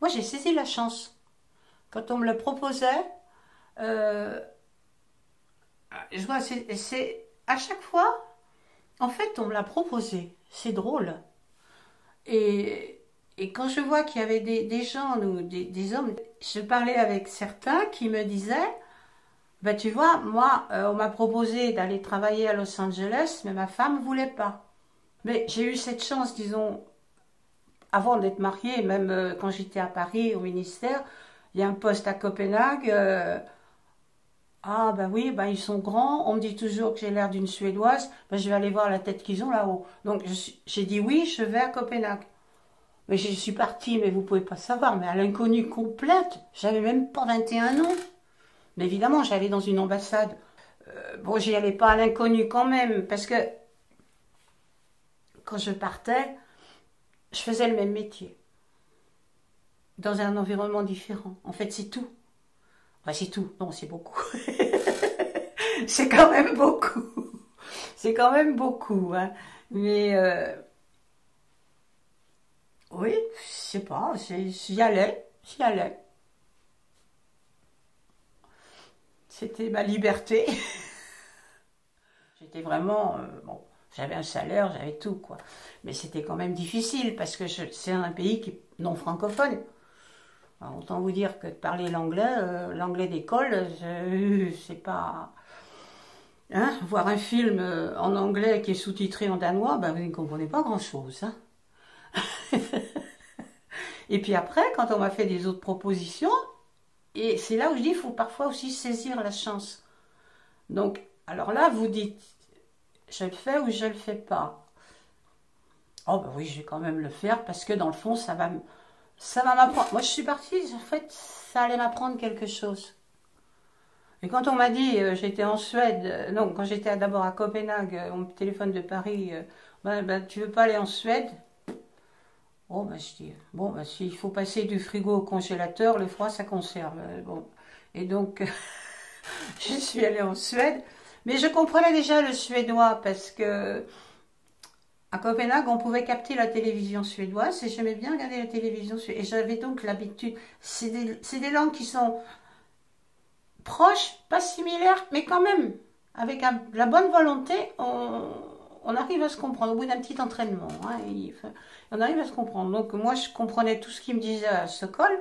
Moi, j'ai saisi la chance. Quand on me le proposait, euh, je vois, à chaque fois, en fait, on me l'a proposé. C'est drôle. Et, et quand je vois qu'il y avait des gens, ou des hommes, je parlais avec certains qui me disaient, ben tu vois, moi, on m'a proposé d'aller travailler à Los Angeles, mais ma femme voulait pas. Mais j'ai eu cette chance, disons, avant d'être mariée, même quand j'étais à Paris au ministère, il y a un poste à Copenhague. Ah bah oui, bah ils sont grands, on me dit toujours que j'ai l'air d'une Suédoise, bah je vais aller voir la tête qu'ils ont là-haut. Donc j'ai dit oui, je vais à Copenhague. Mais je suis partie, mais vous pouvez pas savoir, mais à l'inconnu complète, j'avais même pas 21 ans. Mais évidemment, j'allais dans une ambassade. Bon, j'y allais pas à l'inconnu quand même, parce que quand je partais, je faisais le même métier, dans un environnement différent. En fait, c'est tout. Enfin, c'est tout. Non, c'est beaucoup. C'est quand même beaucoup. C'est quand même beaucoup, hein. Mais oui, je sais pas, j'y allais. C'était ma liberté. J'étais vraiment, bon, j'avais un salaire, j'avais tout, quoi. Mais c'était quand même difficile parce que c'est un pays qui est non francophone. Alors, autant vous dire que de parler l'anglais, l'anglais d'école, c'est pas. Hein, voir un film en anglais qui est sous-titré en danois, ben vous ne comprenez pas grand-chose, hein. Et puis après, quand on m'a fait des autres propositions, et c'est là où je dis, il faut parfois aussi saisir la chance. Donc, alors là, vous dites, je le fais ou je le fais pas. Oh ben oui, je vais quand même le faire parce que dans le fond, ça va m'apprendre. Moi, je suis partie, en fait, ça allait m'apprendre quelque chose. Et quand on m'a dit, j'étais en Suède, non, quand j'étais d'abord à Copenhague, on me téléphone de Paris, tu veux pas aller en Suède? Oh, ben je dis, bon, ben s'il faut passer du frigo au congélateur, le froid, ça conserve. Bon. Et donc, je suis allée en Suède, mais je comprenais déjà le suédois parce que à Copenhague, on pouvait capter la télévision suédoise et j'aimais bien regarder la télévision suédoise. Et j'avais donc l'habitude. C'est des langues qui sont proches, pas similaires, mais quand même, avec la bonne volonté, on arrive à se comprendre. Au bout d'un petit entraînement, hein, on arrive à se comprendre. Donc moi, je comprenais tout ce qu'ils me disaient à Stockholm.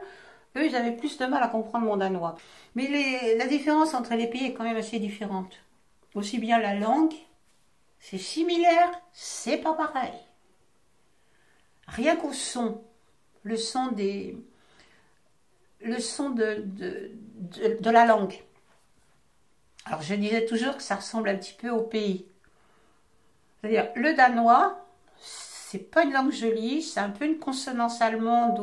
Eux, ils avaient plus de mal à comprendre mon danois. Mais la différence entre les pays est quand même assez différente. Aussi bien la langue, c'est similaire, c'est pas pareil. Rien qu'au son, le son des, le son de la langue. Alors je disais toujours que ça ressemble un petit peu au pays. C'est-à-dire le danois, c'est pas une langue jolie, c'est un peu une consonance allemande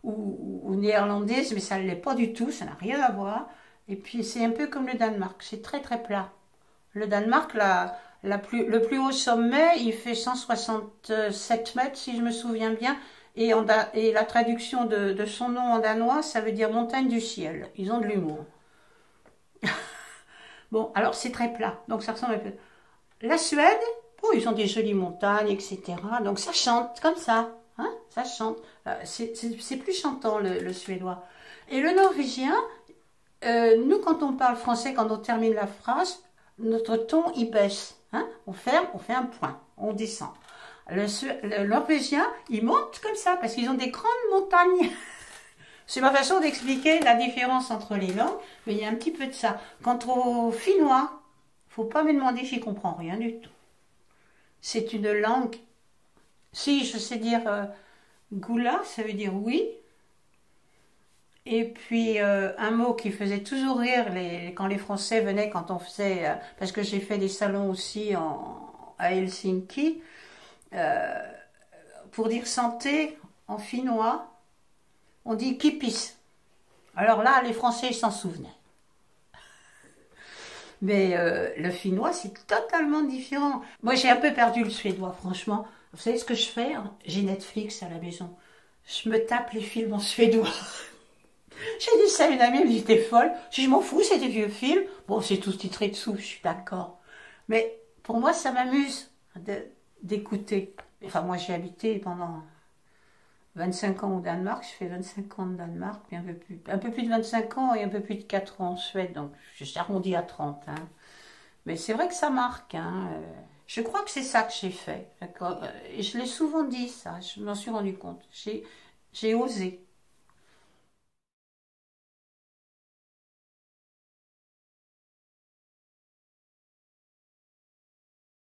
ou néerlandaise, mais ça ne l'est pas du tout, ça n'a rien à voir. Et puis c'est un peu comme le Danemark, c'est très très plat. Le Danemark, le plus haut sommet, il fait 167 mètres, si je me souviens bien. Et la traduction de son nom en danois, ça veut dire montagne du ciel. Ils ont de l'humour. Bon, alors c'est très plat, donc ça ressemble un peu. La Suède, oh, ils ont des jolies montagnes, etc. Donc ça chante comme ça, hein, ça chante. C'est plus chantant le suédois. Et le norvégien, nous quand on parle français, quand on termine la phrase, notre ton il baisse, hein, on ferme, on fait un point, on descend. Le norvégien, il monte comme ça parce qu'ils ont des grandes montagnes. C'est ma façon d'expliquer la différence entre les langues, mais il y a un petit peu de ça. Quant au finnois, faut pas me demander, j'y comprends rien du tout. C'est une langue. Si je sais dire goula, ça veut dire oui. Et puis un mot qui faisait toujours rire quand les Français venaient, quand on faisait, parce que j'ai fait des salons aussi à Helsinki, euh, pour dire santé en finnois, on dit kipis. Alors là, les Français ils s'en souvenaient. Mais le finnois, c'est totalement différent. Moi, j'ai un peu perdu le suédois, franchement. Vous savez ce que je fais? J'ai Netflix à la maison. Je me tape les films en suédois. J'ai dit ça à une amie, elle me dit t'es folle. Je m'en fous, c'est des vieux films. Bon, c'est tout titré dessous, je suis d'accord. Mais pour moi, ça m'amuse d'écouter. Enfin, moi, j'ai habité pendant 25 ans au Danemark, je fais 25 ans au Danemark, puis un peu plus de 25 ans et un peu plus de 4 ans en Suède, donc j'arrondis à 30. Hein. Mais c'est vrai que ça marque. Hein. Je crois que c'est ça que j'ai fait. Et je l'ai souvent dit, ça, je m'en suis rendu compte. J'ai osé.